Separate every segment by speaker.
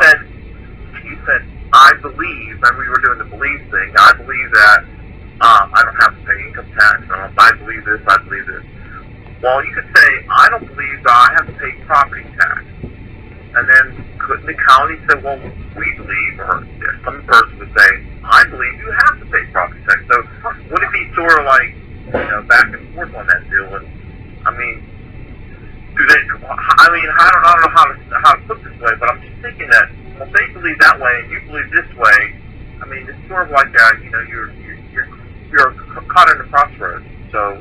Speaker 1: said, you said, I believe, and we were doing the believe thing, I believe that I don't have to pay income tax, I believe this, I believe this. Well, you could say, I don't believe that I have to pay property tax. And then couldn't the county say, well, we believe, or some person would say, I believe you have to pay property tax. So would it be sort of like, back and forth on that deal? And I mean, I don't know how to put this way, but I'm just thinking that, well, if they believe that way and you believe this way, I mean, it's sort of like you're caught in the crossroads. So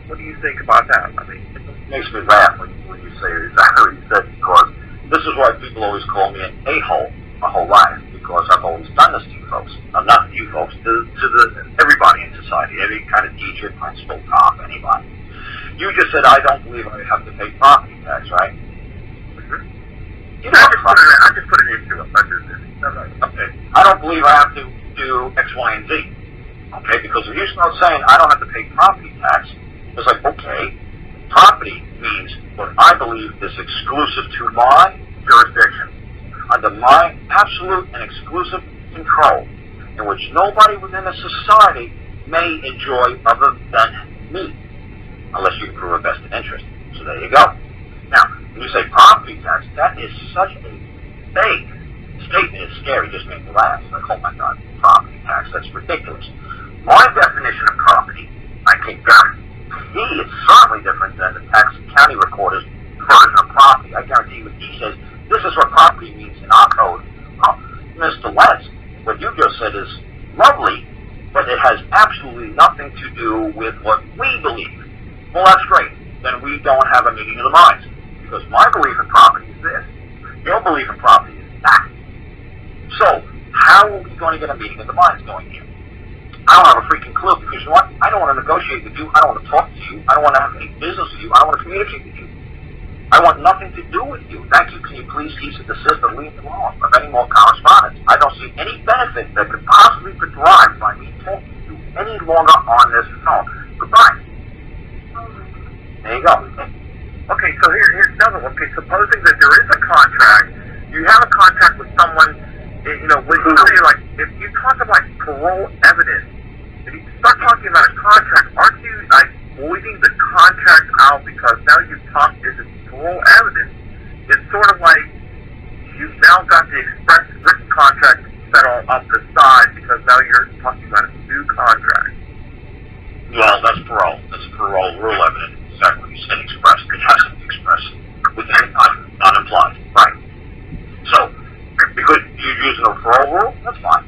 Speaker 1: what do you think about that? I mean,
Speaker 2: it makes me laugh when you say exactly what you said, because this is why people always call me an a-hole my whole life, because I've always done this to you folks. I'm not to you folks, to everybody in society, every kind of teacher, principal, cop, anybody. You just said, I don't believe I have to pay property tax, right?
Speaker 1: Mm-hmm. I just put it into it.
Speaker 2: Okay. I don't believe I have to do X, Y, and Z. Okay, because if you start saying I don't have to pay property tax, it's like, okay, property means what I believe is exclusive to my jurisdiction, under my absolute and exclusive control, in which nobody within a society may enjoy other than me, unless you can prove a vested interest. So there you go. Now, when you say property tax, that is such a vague statement. It's scary, just made me laugh. Like, oh my God, property tax, that's ridiculous. My definition of property, I can guarantee it's certainly different than the tax county recorder's version of property. I guarantee what he says, this is what property means in our code. Oh, Mr. Lentz, what you just said is lovely, but it has absolutely nothing to do with what we believe. Well, that's great. Then we don't have a meeting of the minds. Because my belief in property is this. Your belief in property is that. So, how are we going to get a meeting of the minds going here? I don't have a freaking clue, because you know what? I don't want to negotiate with you. I don't want to talk to you. I don't want to have any business with you. I don't want to communicate with you. I want nothing to do with you. Thank you. Can you please cease and desist and leave me alone of any more correspondence? I don't see any benefit that could possibly be derived by me talking to you any longer on this phone. Goodbye. There you go.
Speaker 1: Okay, so here's another one. Okay, supposing that there is a contract, you have a contract with someone, when you say, like, if you talk about, like, parole evidence, if you start talking about a contract, aren't you, like, voiding the contract out because now you've talked, is it parole evidence? It's sort of like you've now got the express written contract set off the side because now you're talking about a new contract.
Speaker 2: Well, that's parole. That's parole rule evidence. Exactly. You said express. It has to be expressed. Within not implied. Right. So, because you're using a parole rule, that's fine.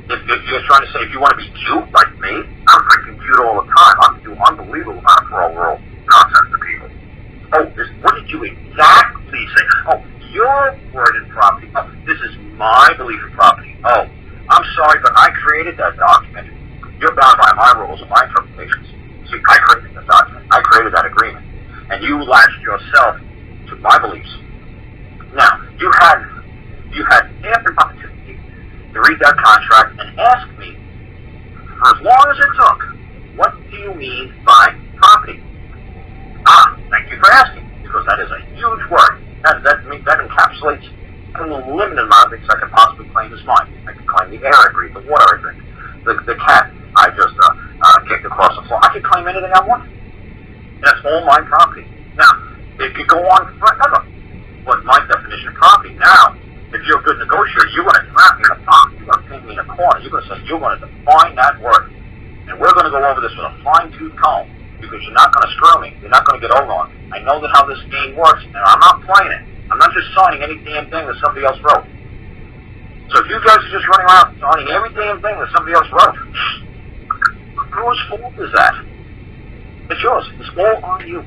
Speaker 2: If you're trying to say, if you want to be cute like me, I'm freaking cute all the time. I'm doing unbelievable amount of parole rule nonsense to people. Oh, what did you exactly say? Oh, your word in property. Oh, this is my belief in property. Oh, I'm sorry, but I created that document. You're bound by my rules and my interpretations. See, I created that document. I created that agreement. And you latched yourself to my beliefs. Now, you had every opportunity to read that contract and ask me, for as long as it took, what do you mean by property? Thank you for asking, because that is a huge word. That encapsulates a limited amount of things I could possibly claim as mine. I could claim the air I breathe, the water I drink, the cat I just kicked across the floor. I could claim anything I want. That's all my property. Now, it could go on forever. What's my definition of property? Now, if you're a good negotiator, you're going to trap me in a box. You're going to paint me in a corner. You're going to say, you're going to define that word. And we're going to go over this with a fine-tooth comb, because you're not going to screw me. You're not going to get over on me. I know that how this game works, and I'm not playing it. I'm not just signing any damn thing that somebody else wrote. So if you guys are just running around signing every damn thing that somebody else wrote, whose fault is that? It's yours. It's all on you.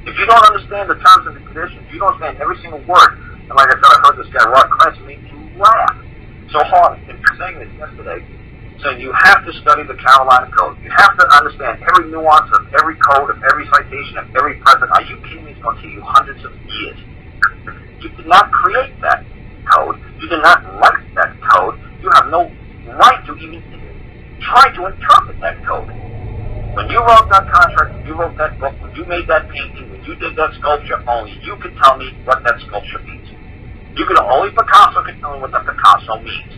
Speaker 2: If you don't understand the terms and the conditions, you don't understand every single word. And like I said, I heard this guy, Rod Krantz, make you laugh so hard. And saying this yesterday, saying you have to study the Carolina Code. You have to understand every nuance of every code, of every citation, of every precedent. Are you kidding me? It's going to take you hundreds of years. You did not create that code. You did not write that code. You have no right to even try to interpret that code. When you wrote that contract, when you wrote that book, when you made that painting, when you did that sculpture, only you could tell me what that sculpture means. Only Picasso can tell me what the Picasso means.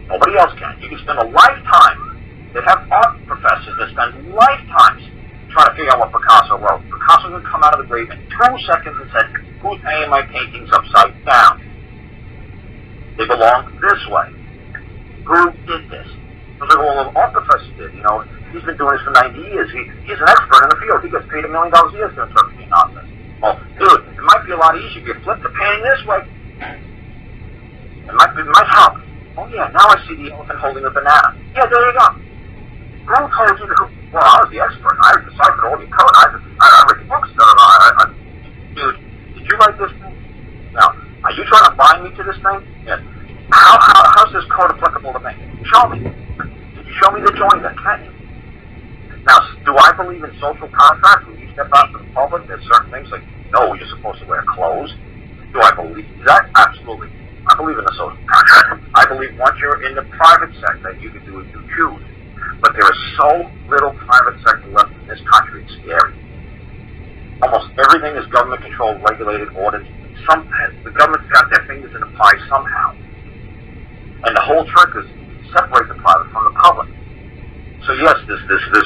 Speaker 2: Nobody else can. You can spend a lifetime. They have art professors that spend lifetimes trying to figure out what Picasso wrote. Picasso would come out of the grave in 2 seconds and said, "Who's hanging my paintings upside down? They belong this way. Who did this?" That's what all the art professors did. You know, he's been doing this for 90 years. He's an expert in the field. He gets paid $1 million a year to interpret the nonsense. Well, dude, it might be a lot easier if you flip the painting this way. It might help. Oh yeah, now I see the elephant holding a banana. Yeah, there you go. Who told you to? Well, I was the expert. I deciphered all the code. I read the books. Dude, did you write this thing? Now, are you trying to bind me to this thing? Yes. How's this code applicable to me? Show me. Did you show me the joiner? Can you? Now, do I believe in social contracts? When you step out to the public, there's certain things like, no, you're supposed to wear clothes. Do I believe that? Absolutely. I believe in the social contract. I believe once you're in the private sector, you can do what you choose. But there is so little private sector left in this country, it's scary. Almost everything is government-controlled, regulated, audited. The government's got their fingers in the pie somehow. And the whole trick is separate the private from the public. So yes, this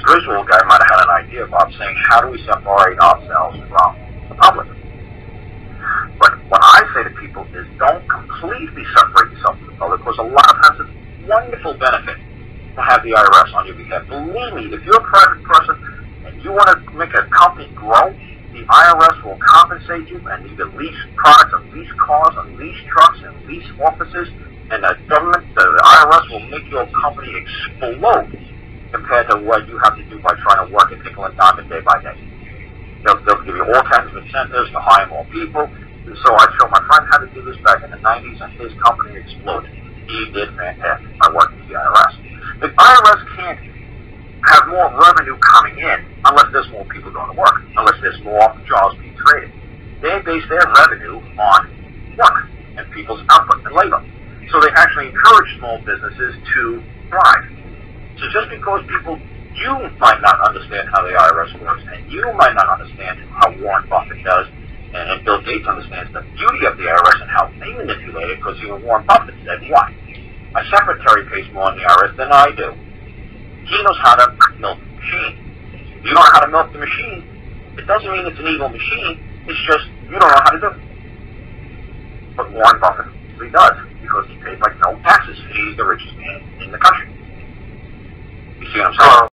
Speaker 2: Griswold guy might have had an idea about saying, how do we separate ourselves from the public? But what I say to people is, don't completely separate yourself from the public, because a lot of times it's wonderful benefit to have the IRS on your behalf. Believe me, if you're a private person and you want to make a company grow, the IRS will compensate you and either lease products and lease cars and lease trucks and lease offices, and the IRS will make your company explode compared to what you have to do by trying to work and nickel and dime it day by day. They'll give you all kinds of incentives to hire more people. And so I showed my friend how to do this back in the 90s, and his company exploded. He did fantastic by working with the IRS. The IRS can't have more revenue coming in unless there's more people going to work, unless there's more jobs being created. They base their revenue on work and people's output and labor. So they actually encourage small businesses to thrive. So just because you might not understand how the IRS works, and you might not understand how Warren Buffett does, and Bill Gates understands the beauty of the IRS and how they manipulate it, because even Warren Buffett said, "What? My secretary pays more in the IRS than I do. He knows how to milk the machine." You don't know how to milk the machine. It doesn't mean it's an evil machine. It's just you don't know how to do it. But Warren Buffett really does, because he pays like no taxes. He's the richest man in the country. You see what I'm saying?